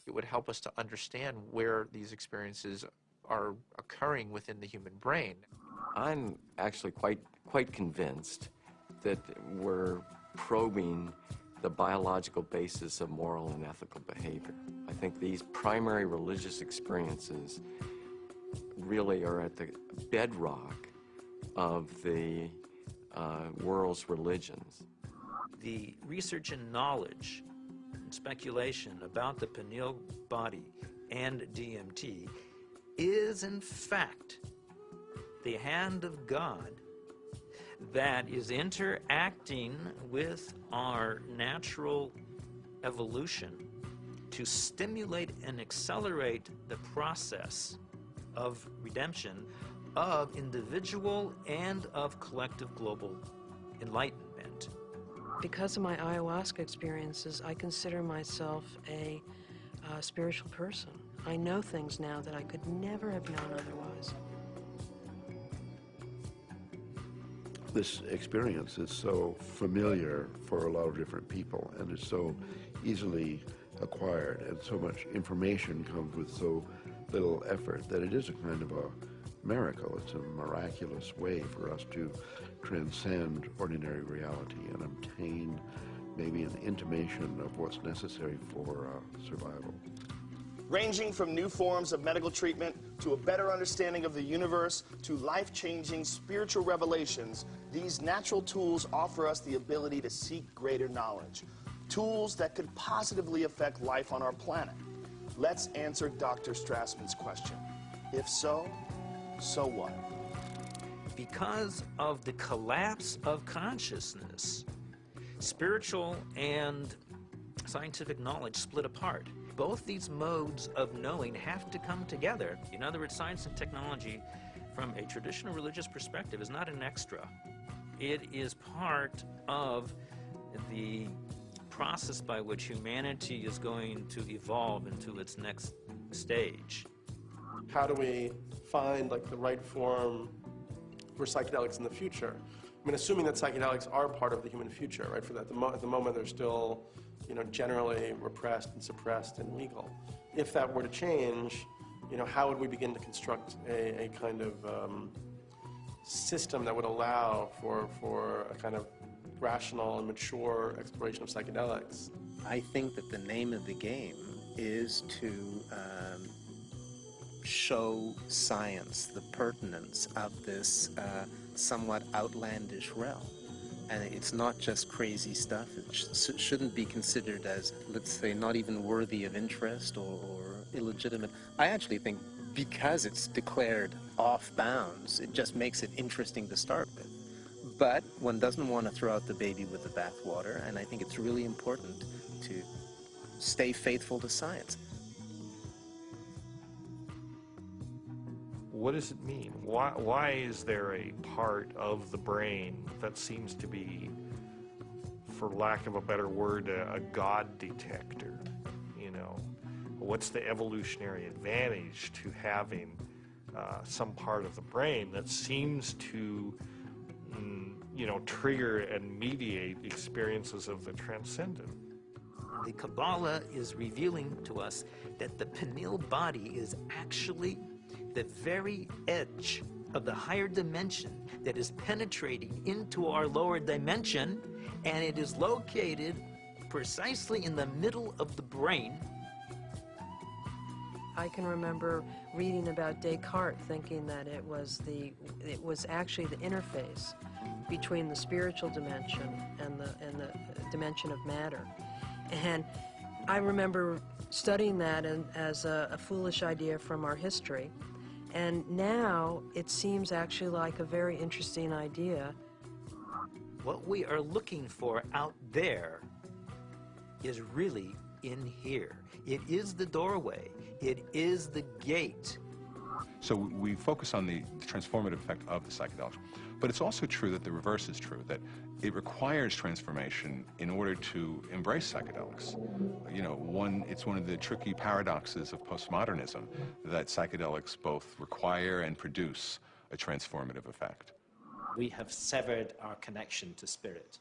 It would help us to understand where these experiences are occurring within the human brain. I'm actually quite convinced that we're probing the biological basis of moral and ethical behavior. I think these primary religious experiences really are at the bedrock of the world's religions. The research and knowledge and speculation about the pineal body and DMT is in fact the hand of God that is interacting with our natural evolution to stimulate and accelerate the process of redemption of individual and of collective global enlightenment. Because of my ayahuasca experiences, I consider myself a spiritual person. I know things now that I could never have known otherwise. This experience is so familiar for a lot of different people, and it's so easily acquired, and so much information comes with so little effort that it is a kind of a miracle. It's a miraculous way for us to transcend ordinary reality and obtain maybe an intimation of what's necessary for survival. Ranging from new forms of medical treatment to a better understanding of the universe to life-changing spiritual revelations, these natural tools offer us the ability to seek greater knowledge. Tools that could positively affect life on our planet. Let's answer Dr. Strassman's question. If so, so what? Because of the collapse of consciousness, spiritual and scientific knowledge split apart. Both these modes of knowing have to come together. In other words, science and technology, from a traditional religious perspective, is not an extra. It is part of the process by which humanity is going to evolve into its next stage. How do we find the right form for psychedelics in the future? I mean, assuming that psychedelics are part of the human future, right? For that, at the moment they're still, generally repressed and suppressed and legal. If that were to change, how would we begin to construct a kind of system that would allow for a kind of rational and mature exploration of psychedelics? I think that the name of the game is to show science the pertinence of this somewhat outlandish realm. And it's not just crazy stuff. It shouldn't be considered as, let's say, not even worthy of interest or illegitimate. I actually think because it's declared off bounds, it just makes it interesting to start with. But one doesn't want to throw out the baby with the bathwater, and I think it's really important to stay faithful to science. What does it mean? Why is there a part of the brain that seems to be, for lack of a better word, a God detector? What's the evolutionary advantage to having some part of the brain that seems to, trigger and mediate experiences of the transcendent? The Kabbalah is revealing to us that the pineal body is actually the very edge of the higher dimension that is penetrating into our lower dimension, and it is located precisely in the middle of the brain. I can remember reading about Descartes, thinking that it was actually the interface between the spiritual dimension and the dimension of matter. And I remember studying that as a foolish idea from our history. And now it seems actually like a very interesting idea. What we are looking for out there is really in here. It is the doorway. It is the gate. So we focus on the transformative effect of the psychedelics. But it's also true that the reverse is true, that it requires transformation in order to embrace psychedelics. It's one of the tricky paradoxes of postmodernism, that psychedelics both require and produce a transformative effect. We have severed our connection to spirit.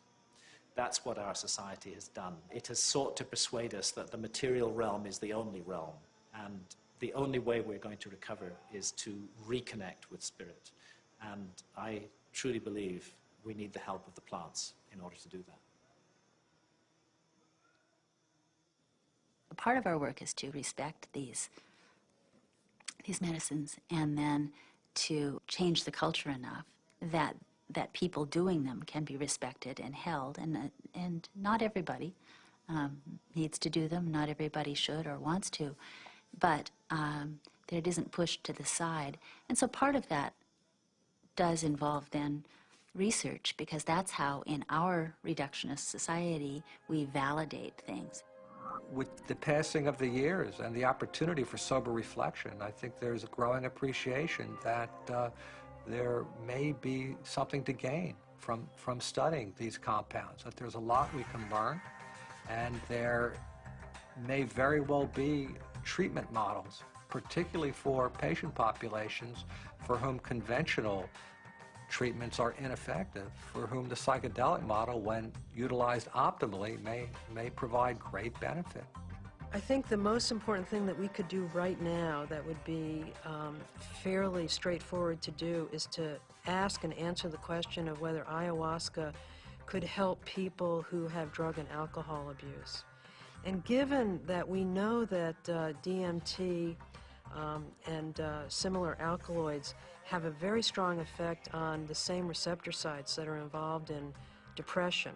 That's what our society has done. It has sought to persuade us that the material realm is the only realm, and the only way we're going to recover is to reconnect with spirit. And I truly believe we need the help of the plants in order to do that. Part of our work is to respect these medicines and then to change the culture enough that people doing them can be respected and held, and not everybody needs to do them, not everybody should or wants to, but that it isn't pushed to the side. And so part of that does involve then research, because that's how in our reductionist society we validate things. With the passing of the years and the opportunity for sober reflection, I think there's a growing appreciation that there may be something to gain from studying these compounds, that there's a lot we can learn, and there may very well be treatment models, particularly for patient populations for whom conventional treatments are ineffective, for whom the psychedelic model, when utilized optimally, may provide great benefit. I think the most important thing that we could do right now that would be fairly straightforward to do is to ask and answer the question of whether ayahuasca could help people who have drug and alcohol abuse. And given that we know that DMT and similar alkaloids have a very strong effect on the same receptor sites that are involved in depression,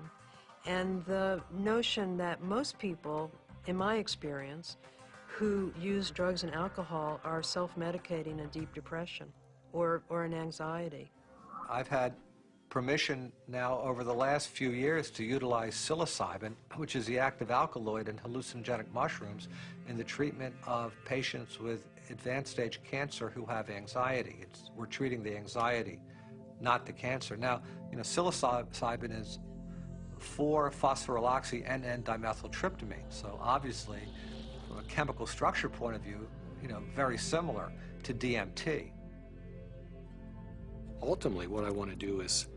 and the notion that most people, in my experience, who use drugs and alcohol are self-medicating a deep depression or an anxiety. I've had permission now over the last few years to utilize psilocybin, which is the active alkaloid in hallucinogenic mushrooms, in the treatment of patients with advanced stage cancer who have anxiety. We're treating the anxiety, not the cancer. Now, psilocybin is 4-phosphoryloxy-N,N-dimethyltryptamine, so obviously, from a chemical structure point of view, very similar to DMT. Ultimately, what I want to do is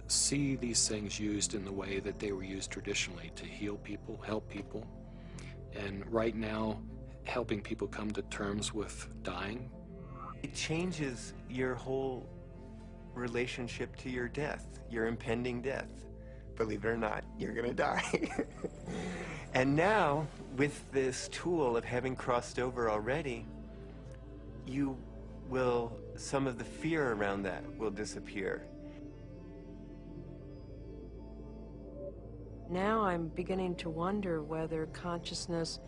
see these things used in the way that they were used traditionally, to heal people, help people, and right now, helping people come to terms with dying. It changes your whole relationship to your death, your impending death. Believe it or not, you're going to die. And now, with this tool of having crossed over already, some of the fear around that will disappear. Now I'm beginning to wonder whether consciousness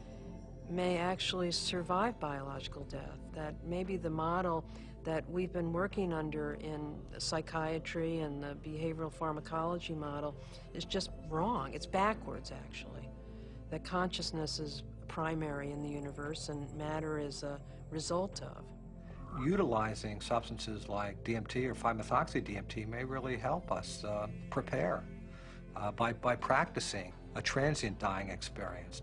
may actually survive biological death, that maybe the model that we've been working under in psychiatry and the behavioral pharmacology model is just wrong. It's backwards, actually. That consciousness is primary in the universe and matter is a result of. Utilizing substances like DMT or 5-methoxy-DMT may really help us prepare by practicing a transient dying experience.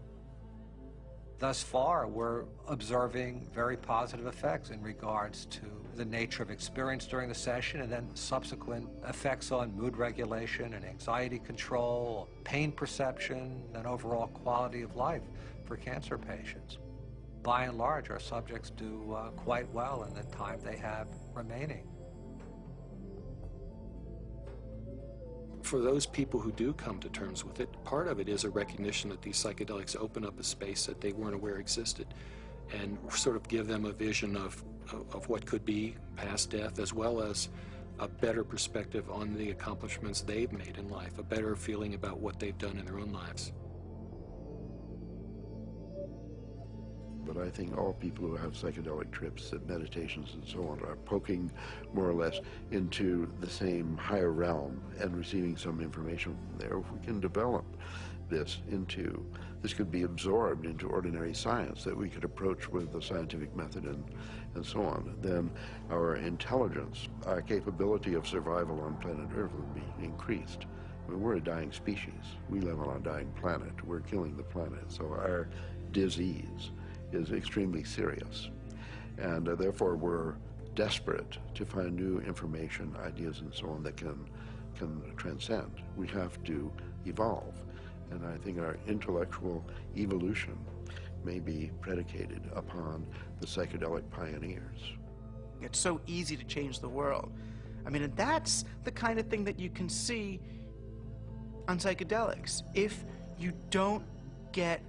Thus far, we're observing very positive effects in regards to the nature of experience during the session and then subsequent effects on mood regulation and anxiety control, pain perception, and overall quality of life for cancer patients. By and large, our subjects do quite well in the time they have remaining. For those people who do come to terms with it, part of it is a recognition that these psychedelics open up a space that they weren't aware existed, and sort of give them a vision of what could be past death, as well as a better perspective on the accomplishments they've made in life, a better feeling about what they've done in their own lives. But I think all people who have psychedelic trips and meditations and so on are poking more or less into the same higher realm and receiving some information from there. If we can develop this could be absorbed into ordinary science that we could approach with the scientific method and so on, then our intelligence, our capability of survival on planet Earth would be increased. I mean, we're a dying species. We live on a dying planet. We're killing the planet. So our disease is extremely serious, and therefore we're desperate to find new information, ideas, and so on that can transcend. We have to evolve. And I think our intellectual evolution may be predicated upon the psychedelic pioneers. It's so easy to change the world. I mean, and that's the kind of thing that you can see on psychedelics. If you don't get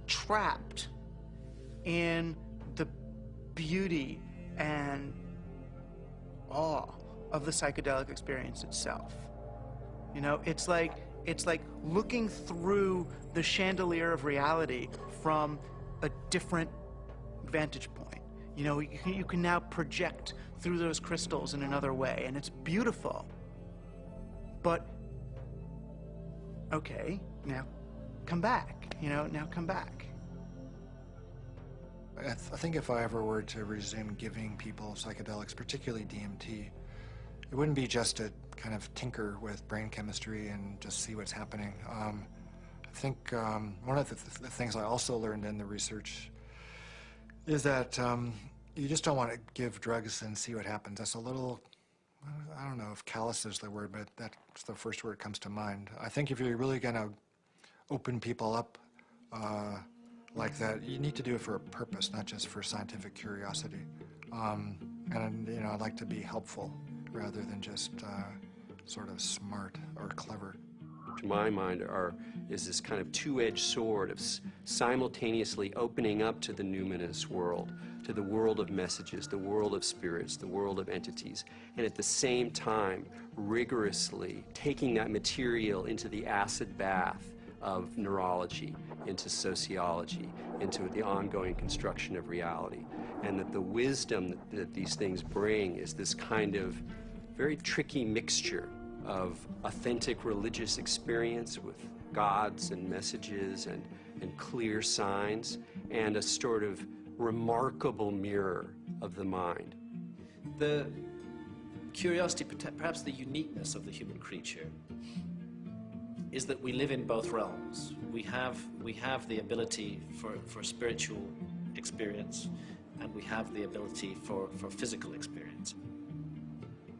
trapped in the beauty and awe of the psychedelic experience itself. You know, it's like looking through the chandelier of reality from a different vantage point. You know, you can now project through those crystals in another way, and it's beautiful. But, okay, now come back, you know, now come back. I think if I ever were to resume giving people psychedelics, particularly DMT, it wouldn't be just to kind of tinker with brain chemistry and just see what's happening. I think one of the things I also learned in the research is that you just don't want to give drugs and see what happens. That's a little, I don't know if callous is the word, but that's the first word that comes to mind. I think if you're really going to open people up like that, you need to do it for a purpose, not just for scientific curiosity. And, you know, I'd like to be helpful rather than just sort of smart or clever. To my mind, is this kind of two-edged sword of simultaneously opening up to the numinous world, to the world of messages, the world of spirits, the world of entities, and at the same time rigorously taking that material into the acid bath of neurology, into sociology, into the ongoing construction of reality. And that the wisdom that these things bring is this kind of very tricky mixture of authentic religious experience with gods and messages and clear signs, and a sort of remarkable mirror of the mind. The curiosity, perhaps the uniqueness of the human creature, is that we live in both realms. We have the ability for spiritual experience, and we have the ability for physical experience.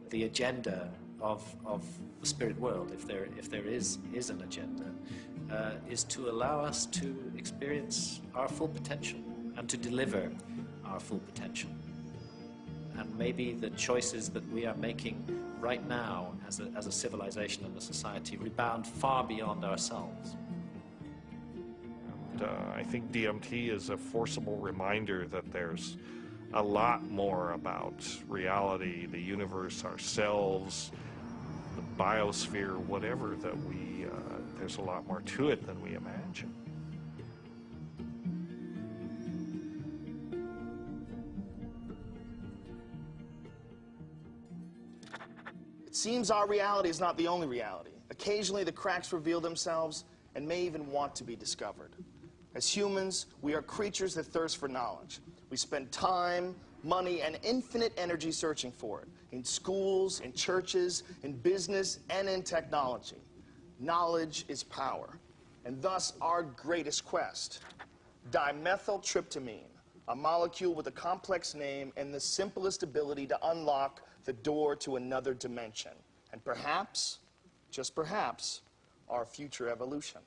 The agenda of the spirit world, if there is an agenda, is to allow us to experience our full potential and to deliver our full potential. And maybe the choices that we are making right now as a civilization and a society rebound far beyond ourselves. And, I think DMT is a forcible reminder that there's a lot more about reality, the universe, ourselves, the biosphere, whatever, that there's a lot more to it than we imagine. It seems our reality is not the only reality. Occasionally the cracks reveal themselves and may even want to be discovered. As humans, we are creatures that thirst for knowledge. We spend time, money, and infinite energy searching for it, in schools, in churches, in business, and in technology. Knowledge is power, and thus our greatest quest. Dimethyltryptamine, a molecule with a complex name and the simplest ability to unlock the door to another dimension, and perhaps, just perhaps, our future evolution.